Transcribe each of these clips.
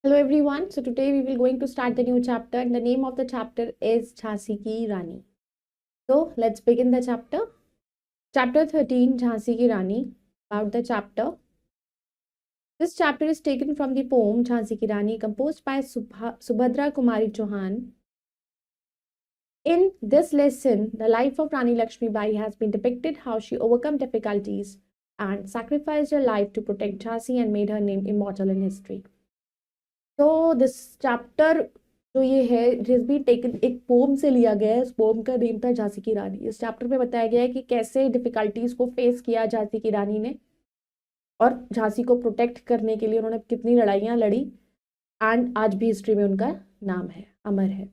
Hello everyone. So today we will going to start the new chapter and the name of the chapter is Jhansi Ki Rani. So let's begin the chapter. Chapter 13 Jhansi Ki Rani. About the chapter. This chapter is taken from the poem Jhansi Ki Rani composed by Subhadra Kumari Chauhan. In this lesson, the life of Rani Lakshmi Bai has been depicted how she overcome difficulties and sacrificed her life to protect Jhansi and made her name immortal in history. तो this chapter जो ये है it has been taken एक pome से लिया गया है। इस पोम का नेम था झांसी की रानी। इस चैप्टर में बताया गया है कि कैसे डिफिकल्टीज को फेस किया झांसी की रानी ने और झांसी को प्रोटेक्ट करने के लिए उन्होंने कितनी लड़ाइयाँ लड़ी एंड आज भी हिस्ट्री में उनका नाम है, अमर है।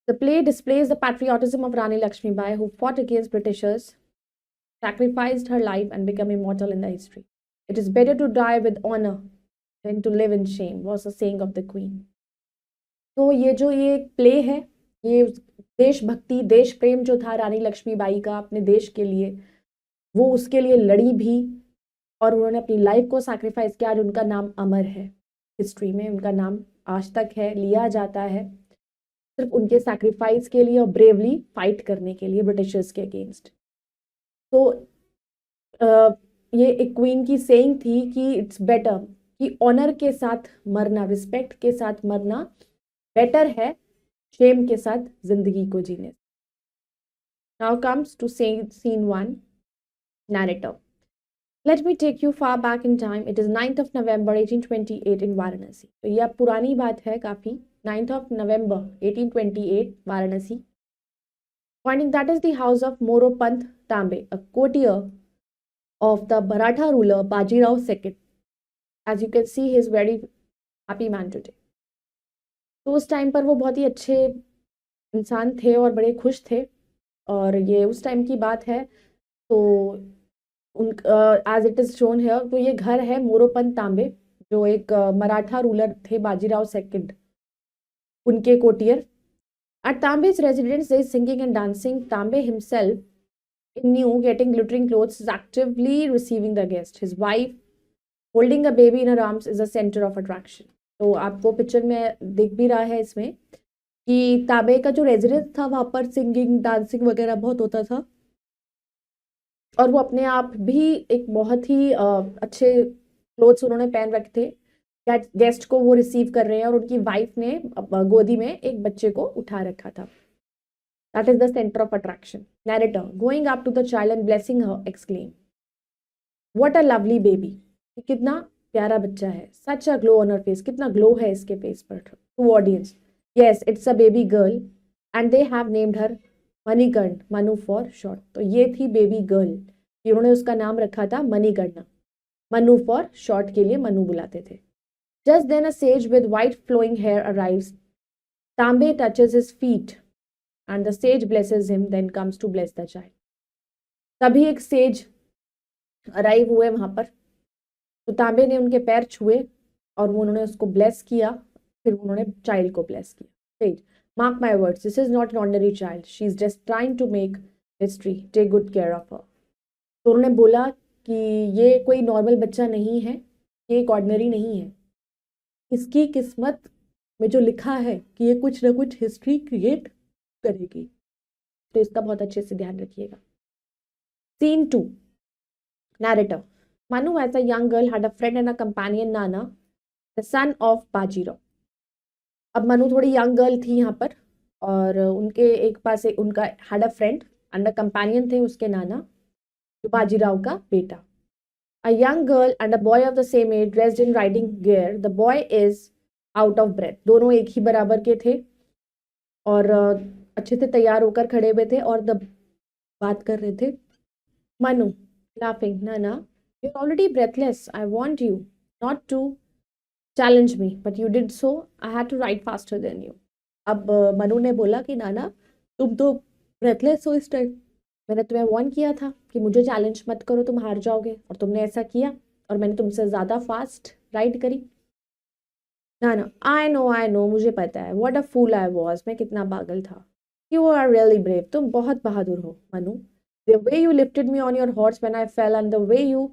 The play displays the patriotism of Rani Lakshmi Bai, who fought against Britishers, sacrificed her life and became immortal in the history. It is better to die with honor than to live in shame, was a saying of the queen. तो ये जो ये play है, ये देशभक्ति, देश प्रेम जो था रानी लक्ष्मीबाई का अपने देश के लिए, वो उसके लिए लड़ी भी और उन्होंने अपनी लाइफ को सैक्रिफाइस किया। आज उनका नाम अमर है हिस्ट्री में, उनका नाम आज तक है, लिया जाता है सिर्फ उनके सैक्रिफाइस के लिए और ब्रेवली फाइट करने के लिए ब्रिटिशर्स के अगेंस्ट। तो ये एक क्वीन की सेइंग थी कि इट्स बेटर कि ऑनर के साथ मरना, रिस्पेक्ट के साथ मरना बेटर है शेम के साथ जिंदगी को जीने। Now comes to scene 1 narrative. Let me take you far back in time. It is 9th of November 1828 in Varanasi. तो ये अब पुरानी बात है काफ़ी। 9th of November 1828 Varanasi. Pointing that is the house of Moropant Tambe, a courtier of the Maratha ruler Bajirao II. As you can see, he is very happy man today. तो उस time पर वो बहुत ही अच्छे इंसान थे और बड़े खुश थे और ये उस टाइम की बात है। तो एज इट इज शोन है तो ये घर है मोरोपंत तांबे जो एक मराठा रूलर थे बाजीराव सेकंड, उनके courtier. At Tambe's residence there is singing and dancing. Tambe himself in new getting glittering clothes is actively receiving the guest. His wife holding a baby in her arms is a center of attraction. तो आपको picture में दिख भी रहा है इसमें कि तांबे का जो रेजिडेंस था वहां पर सिंगिंग डांसिंग वगैरह बहुत होता था और वो अपने आप भी एक बहुत ही अच्छे क्लोथ्स उन्होंने पहन रखे थे। गेस्ट को वो रिसीव कर रहे हैं और उनकी वाइफ ने गोदी में एक बच्चे को उठा रखा था। That is the centre of attraction. Narrator going up to the child and blessing her exclaim, what a lovely baby, कितना प्यारा बच्चा है। Such a glow on her face, कितना ग्लो है इसके फेस पर। To audience, yes it's a baby girl and they have named her Manikarna, Manu for short. तो ये थी बेबी गर्ल, उन्होंने उसका नाम रखा था मणिकर्ण, मनु फॉर शॉर्ट के लिए मनु बुलाते थे। Just then a sage with white flowing hair arrives, Tambe touches his feet and the sage blesses him, then comes to bless the child. तभी एक सेज अराइव हुए वहां पर, तो तांबे ने उनके पैर छुए और वो उन्होंने उसको ब्लेस किया, फिर उन्होंने चाइल्ड को ब्लेस किया। Says, mark my words, this is not an ordinary child, she is just trying to make history, take good care of her. तो उन्होंने बोला कि ये कोई नॉर्मल बच्चा नहीं है, ये एक ऑर्डिनरी नहीं है, इसकी किस्मत में जो लिखा है कि ये कुछ ना कुछ हिस्ट्री क्रिएट करेगी। तो इसका बहुत अच्छे से ध्यान रखिएगा। Scene 2 narrator. Manu as a young girl had a friend and a companion, Nana, the son of Bajirao. अब मनु थोड़ी यंग गर्ल थी यहाँ पर और उनके एक पास उनका had a friend and a companion थे उसके नाना, जो बाजीराव का बेटा। A young girl and a boy of the same age dressed in riding gear, the boy is out of breath. दोनों एक ही बराबर के थे और अच्छे से तैयार होकर खड़े हुए थे और बात कर रहे थे। Manu laughing, Nana you are already breathless, I want you not to challenge me, but you did so. I had to ride faster than you. अब मनु ने बोला कि नाना तुम तो ब्रेथलेस हो इस टाइम, मैंने तुम्हें वार्न किया था कि मुझे चैलेंज मत करो, तुम हार जाओगे, और तुमने ऐसा किया और मैंने तुमसे ज़्यादा फास्ट राइड करी। नाना आई नो मुझे पता है, what a fool I was, मैं कितना पागल था। यू आर रियली ब्रेव, तुम बहुत बहादुर हो Manu. The way you lifted me on your horse when I fail and the way you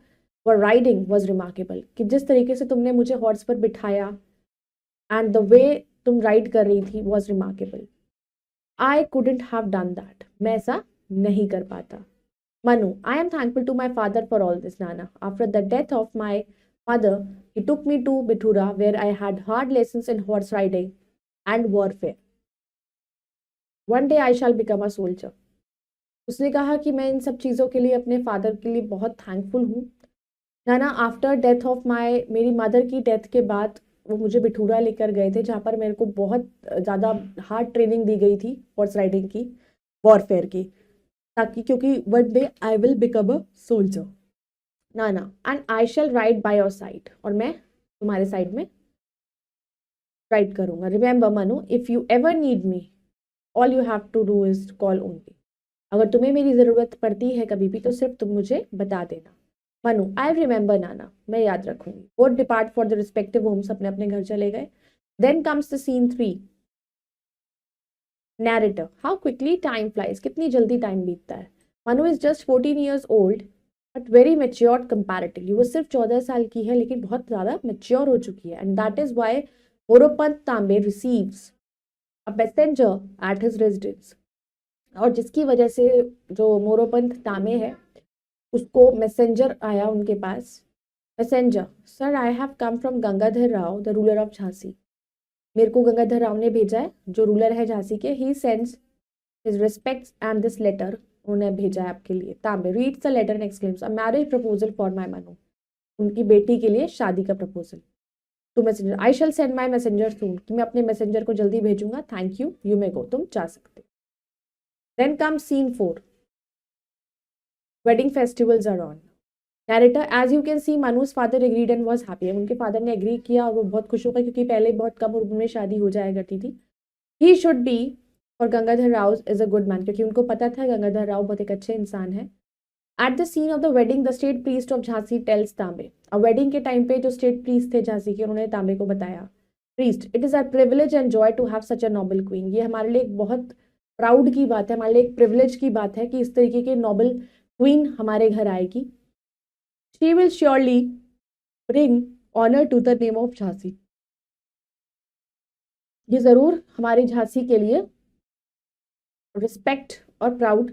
for riding was remarkable, कि जिस तरीके से तुमने मुझे हॉर्स पर बिठाया एंड द वे तुम राइड कर रही थी was remarkable. I couldn't have done that, मैं ऐसा नहीं कर पाता. Manu, I am thankful to my father for all this, Nana. After the death of my mother, he took me to Bithura, where I had hard lessons in horse riding and warfare. One day I shall become a soldier. उसने कहा कि मैं इन सब चीज़ों के लिए अपने father के लिए बहुत थैंकफुल हूँ. नाना, आफ्टर डेथ ऑफ मेरी मदर की डेथ के बाद वो मुझे बिठूरा लेकर गए थे, जहाँ पर मेरे को बहुत ज़्यादा हार्ड ट्रेनिंग दी गई थी हॉर्स राइडिंग की, वॉरफेयर की, ताकि क्योंकि one day I will become a soldier. Nana, and I shall ride by your side, और मैं तुम्हारे साइड में राइड करूंगा. Remember Manu, if you ever need me, all you have to do is call only. अगर तुम्हें मेरी ज़रूरत पड़ती है कभी भी तो सिर्फ तुम मुझे बता देना. मनु, आई रिमेंबर नाना, मैं याद रखूंगी. Both depart for the respective homes, अपने अपने घर चले गए. Then comes the scene 3. Narrator, how quickly time flies, कितनी जल्दी टाइम बीतता है. Manu is just 14 years old but very matured comparatively. वो सिर्फ 14 साल की है लेकिन बहुत ज़्यादा मेच्योर हो चुकी है. And that is why Moropant Tambe receives a messenger at his residence. और जिसकी वजह से जो मोरोपंत तांबे है उसको मैसेंजर आया उनके पास. Messenger, sir I have come from Gangadhar Rao the ruler of Jhansi. मेरे को गंगाधर राव ने भेजा है, जो रूलर है झांसी के. He sends his respects and this letter, उन्होंने भेजा है आपके लिए. Tambe reads the letter and exclaims, a marriage proposal for my Manu. उनकी बेटी के लिए शादी का proposal. To messenger, I shall send my messenger soon, कि मैं अपने मैसेंजर को जल्दी भेजूंगा. Thank you, you may go, तुम जा सकते. Then come scene 4. Wedding festivals are on. Narrator, as you can see Manu's father agreed and was happy. उनके फादर ने एग्री किया और वो बहुत खुश हो गए, क्योंकि पहले बहुत कम उम्र में शादी हो जाया करती थी. ही शुड बी और Gangadhar Rao is a good man, क्योंकि उनको पता था गंगाधर राव बहुत एक अच्छे इंसान है. At the scene of the wedding the state priest of Jhansi tells Tambe. अब वेडिंग के टाइम पे जो स्टेट प्रीस्ट थे झांसी के, उन्होंने तांबे को बताया. Priest, it is our privilege and joy to have such a noble queen. ये हमारे लिए एक बहुत प्राउड की बात है, हमारे लिए एक प्रिविलेज की बात है कि इस तरीके के नोबल क्वीन हमारे घर आएगी. She will surely bring honour to the name of Jhansi. ये जरूर हमारी झांसी के लिए रिस्पेक्ट और प्राउड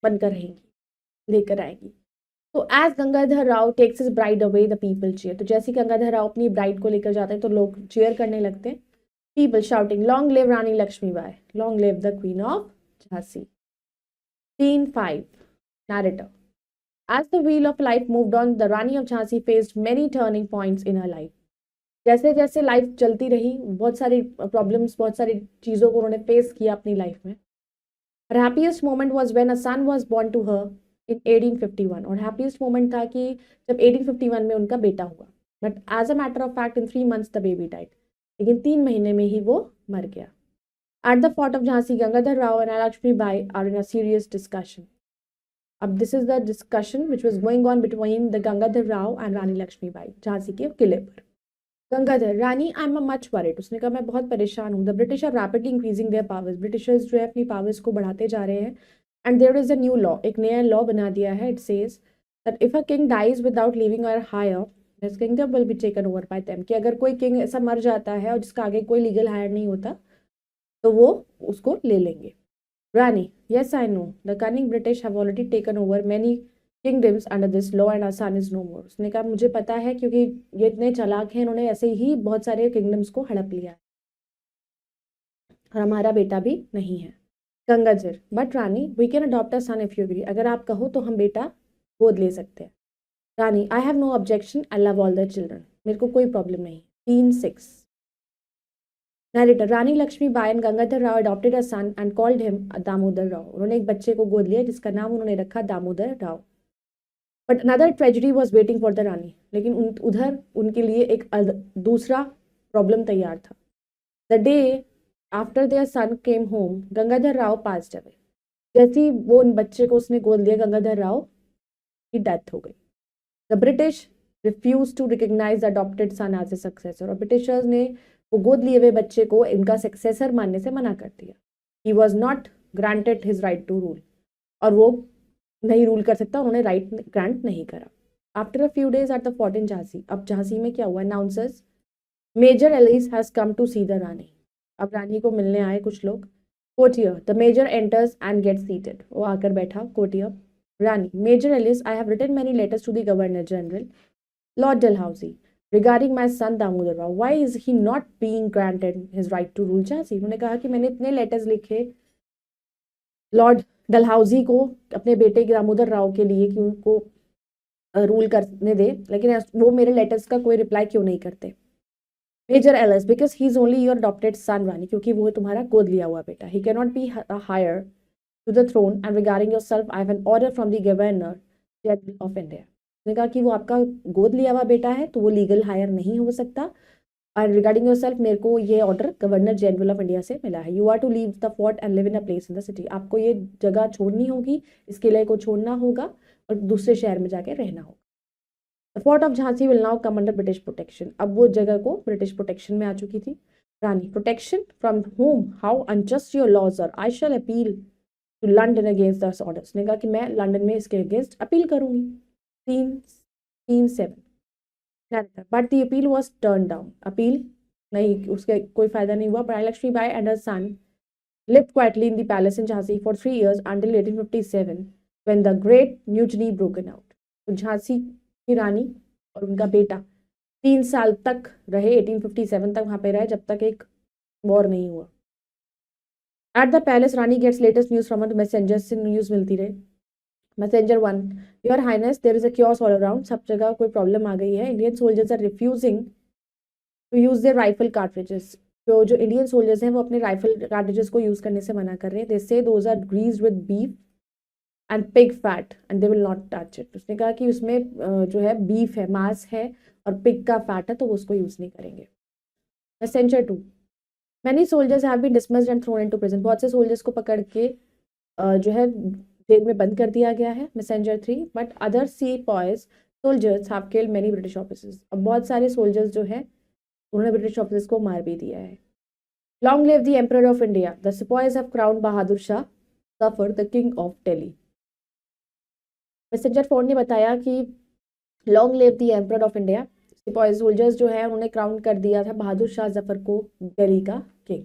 बनकर रहेंगी, लेकर आएंगी. तो as Gangadhar Rao takes his bride away the people cheer. तो जैसे गंगाधर राव अपनी ब्राइड को लेकर जाते हैं तो लोग चीयर करने लगते हैं. People shouting, long live Rani Lakshmibai, long live the queen of Jhansi. Scene 5. Narrator, as the wheel of life moved on the Rani of Jhansi faced many turning points in her life. जैसे जैसे लाइफ चलती रही, बहुत सारी प्रॉब्लम्स, बहुत सारी चीज़ों को उन्होंने फेस किया अपनी लाइफ में. Her happiest moment was when a son was born to her in 1851. और happiest moment था कि जब 1851 में उनका बेटा हुआ. But as a matter of fact, in 3 months the baby died. लेकिन 3 महीने में ही वो मर गया. At the fort of Jhansi, Gangadhar Rao and Lakshmi Bai are in a serious discussion. अब this is the discussion which was going on between the Gangadhar Rao and Rani Lakshmi Bai, Jhansi के किले पर. Gangadhar, Rani I am much worried. उसने कहा मैं बहुत परेशान हूँ. The British are rapidly increasing their powers. Britishers जो है अपनी पावर्स को बढ़ाते जा रहे हैं. And there is a new law, एक नया लॉ बना दिया है. It says that if a king dies without leaving or heir, this kingdom will be taken over by them. कि अगर कोई किंग ऐसा मर जाता है और जिसका आगे कोई लीगल हायर नहीं होता तो वो उसको ले लेंगे. Rani, yes I know the cunning British have already taken over many kingdoms under this law and our son is no more. उसने कहा मुझे पता है, क्योंकि ये इतने चालाक हैं, इन्होंने ऐसे ही बहुत सारे किंगडम्स को हड़प लिया है और हमारा बेटा भी नहीं है. Gangadhar, but Rani we can adopt a son if you agree. अगर आप कहो तो हम बेटा गोद ले सकते हैं. Rani, I have no objection, I love all the children. मेरे को कोई प्रॉब्लम नहीं. 3-6. Narrator, Rani Lakshmi Bai and Gangadhar Rao adopted a son and called him Damodar Rao. उन्होंने एक बच्चे को गोद लिया जिसका नाम उन्होंने रखा Damodar Rao. But another tragedy was waiting for the Rani. लेकिन उधर उनके लिए एक दूसरा प्रॉब्लम तैयार था. The day after their son came home, Gangadhar Rao passed away. जैसे ही वो उन बच्चे को उसने गोद लिया, गंगाधर राव की डेथ हो गई. The British refuse to recognise the adopted son as a successor. और ब्रिटिशर्स ने वो गोद लिए हुए बच्चे को इनका सक्सेसर मानने से मना कर दिया. He was not granted his right to rule. और वो नहीं रूल कर सकता, उन्होंने राइट ग्रांट नहीं करा. After a few days at the fort in Jhansi, अब झांसी में क्या हुआ, announcers major Ellis has come to see the Rani, अब रानी को मिलने आए कुछ लोग। Courtier, the major enters and get seated, वो आकर बैठा courtier. Rani, major Ellis, I have written many letters to the governor general lord Dalhousie regarding my son Damodar Rao, why is he not being granted his right to rule Jhansi. उन्होंने कहा कि मैंने इतने letters लिखे Lord Dalhousie को अपने बेटे दामोदर राव के लिए कि उनको रूल करने दे, लेकिन वो मेरे लेटर्स का कोई रिप्लाई क्यों नहीं करते। Major Ellis, because he is only your adopted son Rani, क्योंकि वो तुम्हारा गोद लिया हुआ बेटा। He can not be heir to the throne and regarding yourself I have an order from the governor general of India. उसने कहा कि वो आपका गोद लिया हुआ बेटा है तो वो लीगल हायर नहीं हो सकता, और रिगार्डिंग योर सेल्फ मेरे को ये order governor general of India से मिला है। You are to leave the fort and live in a place in the city, आपको ये जगह छोड़नी होगी, इस किले को छोड़ना होगा और दूसरे शहर में जाके रहना होगा। The fort of Jhansi will now come under British protection, अब वो जगह को ब्रिटिश प्रोटेक्शन में आ चुकी थी। Rani, protection from home, how unjust your laws are, I shall appeal to London against these orders. ने कहा कि मैं लंदन में इसके अगेंस्ट अपील करूंगी। 3:7 but the appeal was turn down, appeal नहीं, उसके कोई फायदा नहीं हुआ। Rani Lakshmi Bai and her son lived quietly in the palace in Jhansi for 3 years until 1857 when the great mutiny broken out। तो झांसी की रानी और उनका बेटा 3 साल तक रहे, 1857 तक वहां पे रहे, जब तक एक वॉर नहीं हुआ। At the palace Rani gets latest news from messenger, से न्यूज मिलती रहे। Messenger 1, your highness there is a chaos all around, सब जगह कोई प्रॉब्लम आ गई है। Indian soldiers are refusing to use their rifle cartridges, तो जो इंडियन सोल्जर्स हैं वो अपने राइफल कार्ट्रिजेस को यूज करने से मना कर रहे हैं। They say those are greased with beef and pig fat and they will not touch it. उसने कहा कि उसमें जो है बीफ है, मांस है और पिग का फैट है, तो वो उसको यूज नहीं करेंगे। Messenger 2, many soldiers have been dismissed and thrown into prison, बहुत से सोल्जर्स को पकड़ के जो है जेल में बंद कर दिया गया है। Messenger 3, but other sepoys soldiers have killed many British officers, अब बहुत सारे सोल्जर्स जो है उन्होंने ब्रिटिश ऑफिसर्स को मार भी दिया है। Long live the emperor of India, the sipahis have crowned Bahadur Shah Zafar the king of Delhi. Messenger 4 ने बताया कि long live the emperor of India, सिपाही सोल्जर्स जो है उन्होंने क्राउन कर दिया था बहादुर शाह जफर को दिल्ली का king.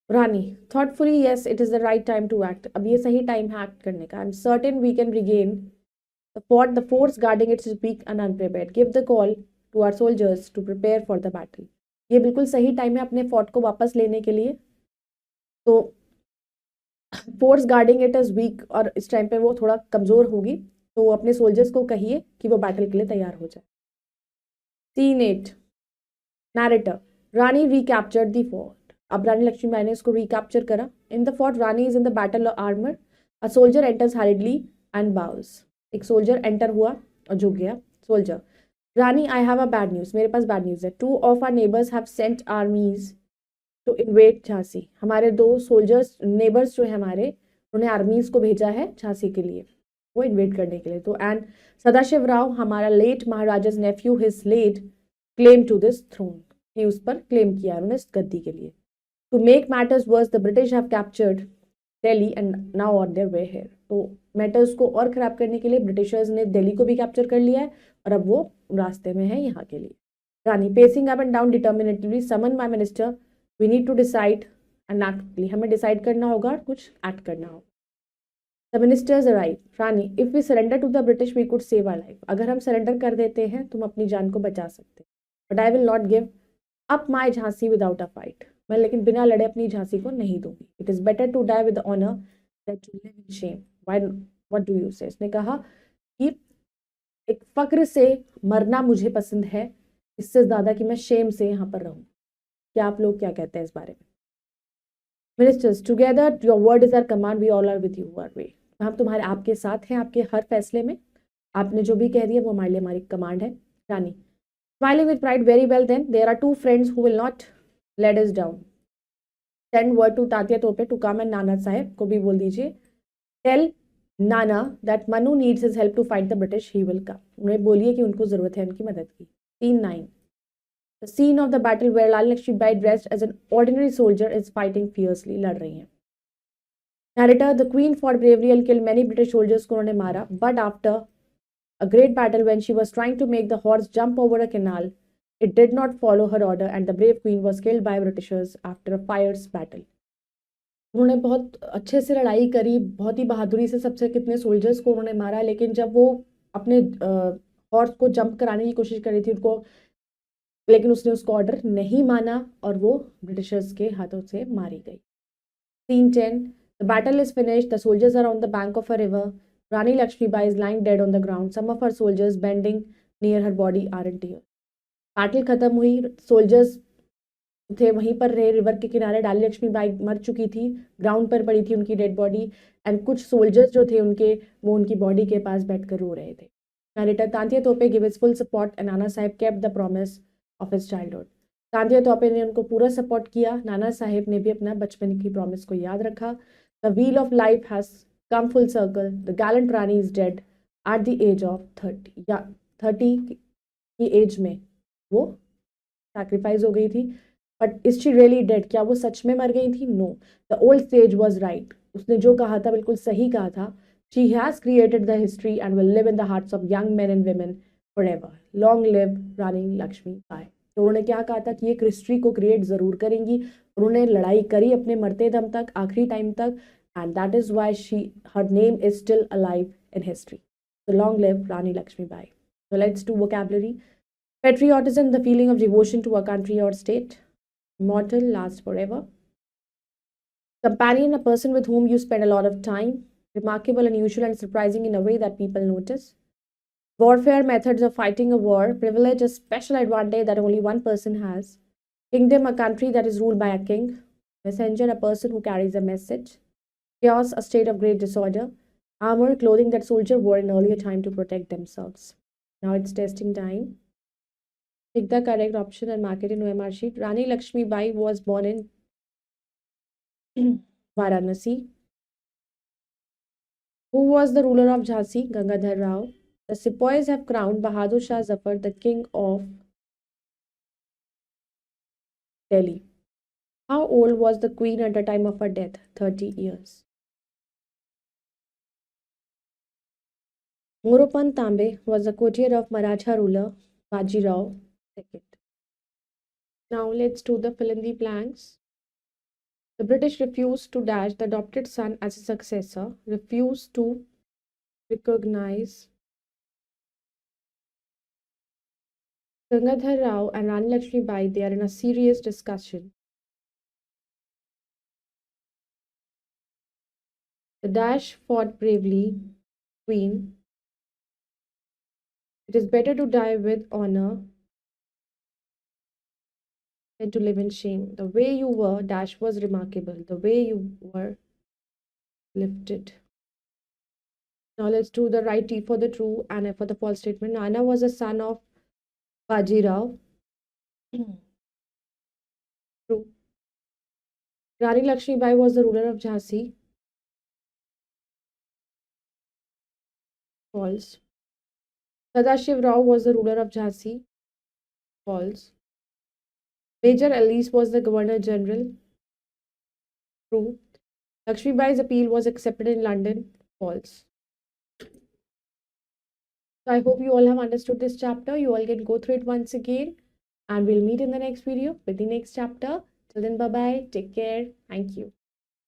Rani, thoughtfully yes it is the right time to act, अब ये सही टाइम है एक्ट करने का। I am certain we can regain the fort, the force guarding it's weak and unprepared, give the call to our soldiers to prepare for the battle. ये बिल्कुल सही time है अपने फोर्ट को वापस लेने के लिए। तो force guarding it is weak, और इस टाइम पे वो थोड़ा कमजोर होगी, तो अपने सोल्जर्स को कहिए कि वो बैटल के लिए तैयार हो जाए। Scene 8, narrator, Rani recaptured the fort, अब रानी लक्ष्मीबाई ने इसको रिकैप्चर करा। In the fort Rani is in the battle armour, a soldier enters hurriedly and bows, एक सोल्जर एंटर हुआ और झुक गया। Soldier, Rani I have a bad news, मेरे पास बैड न्यूज है। 2 of our neighbours have sent armies to invade Jhansi, हमारे 2 soldiers neighbours जो है हमारे, उन्होंने आर्मीज को भेजा है झांसी के लिए, वो इन्वेड करने के लिए। तो एंड सदाशिव राव हमारा late maharaja's nephew his laid claim to this throne, कि उस पर क्लेम किया उन्होंने इस गद्दी के लिए। To make matters worse the British have captured Delhi and now on their way here, तो मैटर्स को और खराब करने के लिए ब्रिटिशर्स ने दिल्ली को भी कैप्चर कर लिया है और अब वो रास्ते में है यहाँ के लिए। Rani, pacing up and down determinedly, summon my minister, we need to decide and act quickly, हमें डिसाइड करना होगा, कुछ एक्ट करना होगा। The ministers arrive, Rani if we surrender to the British we could save our life, अगर हम surrender कर देते हैं तुम अपनी जान को बचा सकते हैं। But I will not give up my Jhansi without a fight, मैं लेकिन बिना लड़े अपनी झांसी को नहीं दूंगी। It is better to die with honour than to live in shame, why what do you say, इसने कहा कि एक फक्र से मरना मुझे पसंद है, इससे ज्यादा कि मैं शेम से यहाँ पर रहूं। क्या आप लोग क्या कहते हैं इस बारे में? Ministers, together your word is our command, we all are with you our way, हम तुम्हारे आपके साथ हैं आपके हर फैसले में, आपने जो भी कह दिया वो हमारे लिए हमारी कमांड है। Rani, smiling with pride, very well then there are 2 friends who will not let us down, send word to Tatya Tope to come and Nana Saheb को भी बोल दीजिए, tell Nana that Manu needs his help to fight the British, he will come, उन्हें बोलिए कि उनको जरूरत है उनकी मदद की। 3:9, the scene of the battle where Rani Lakshmibai dressed as an ordinary soldier is fighting fiercely, लड़ रही हैं। Narrator, the queen fought bravely and killed many British soldiers को उन्होंने मारा, but after A great battle when she was trying to make the horse jump over a canal. It did not follow her order, and the brave queen was killed by Britishers after a fierce battle. उन्होंने बहुत अच्छे से लड़ाई करी, बहुत ही बहादुरी से सबसे कितने सोल्जर्स को उन्होंने मारा, लेकिन जब वो अपने हॉर्स को जंप कराने की कोशिश कर रही थी उनको, लेकिन उसने उसको ऑर्डर नहीं माना और वो ब्रिटिशर्स के हाथों से मारी गई. Scene 10. The battle is finished. The soldiers are on the bank of a river. Rani Lakshmibai is lying dead on the ground. Some of her soldiers bending near her body are in tears. Battle खत्म हुई, soldiers थे वहीं पर रहे river के किनारे. रानी लक्ष्मीबाई मर चुकी थी, ग्राउंड पर पड़ी थी उनकी डेड बॉडी, एंड कुछ सोल्जर्स जो थे उनके, वो उनकी बॉडी के पास बैठकर रो रहे थे. Narrator Tantia Tope give his full support and Nana Sahib kept the promise of his childhood. Tantia Tope ने उनको पूरा सपोर्ट किया, नाना साहिब ने भी अपना बचपन की प्रॉमिस को याद रखा. The wheel of life has come full circle. The gallant Rani is dead at the age of 30. या 30 की एज में वो सैक्रिफाइस हो गई थी. But is she really dead? क्या वो सच में मर गई थी? No. The old sage was right. उसने जो कहा था बिल्कुल सही कहा था. She has created the history and will live in the hearts of young men and women forever. Long live Rani Lakshmibai. तो उन्होंने क्या कहा था कि एक हिस्ट्री को क्रिएट जरूर करेंगी. उन्होंने लड़ाई करी अपने मरते दम तक, आखिरी टाइम तक, and that is why her name is still alive in history. So long live Rani Lakshmibai. So let's do vocabulary. Patriotism, the feeling of devotion to a country or state. Immortal, last forever. Companion, a person with whom you spend a lot of time. Remarkable, unusual, and surprising in a way that people notice. Warfare, methods of fighting a war. Privilege, a special advantage that only one person has. Kingdom, a country that is ruled by a king. Messenger, a person who carries a message. Chaos, a state of great disorder. Armor, clothing that soldiers wore in earlier time to protect themselves. Now it's testing time. Pick the correct option and mark it in OMR sheet. Rani Lakshmibai was born in Varanasi. Who was the ruler of Jhansi? Gangadhar Rao. The Sepoys have crowned Bahadur Shah Zafar the king of Delhi. How old was the queen at the time of her death? 30 years. Moropant Tambe was the courtier of Maratha ruler Baji Rao II. Now let's do the fill in the blanks. The British refused to dash the adopted son as a successor, refused to recognize Gangadhar Rao and Rani Lakshmibai. They are in a serious discussion. The dash fought bravely, Queen. It is better to die with honor than to live in shame. The way you were, dash was remarkable. The way you were lifted. Now let's do the right T for the true and F for the false statement. Nana was a son of Baji Rao. True. Rani Lakshmibai was the ruler of Jhansi. False. Sadashiv Rao was the ruler of Jhansi. False. Major Alice was the Governor General. True. Lakshmibai's appeal was accepted in London. False. So I hope you all have understood this chapter. You all can go through it once again, and we'll meet in the next video with the next chapter. Till then, bye-bye. Take care. Thank you.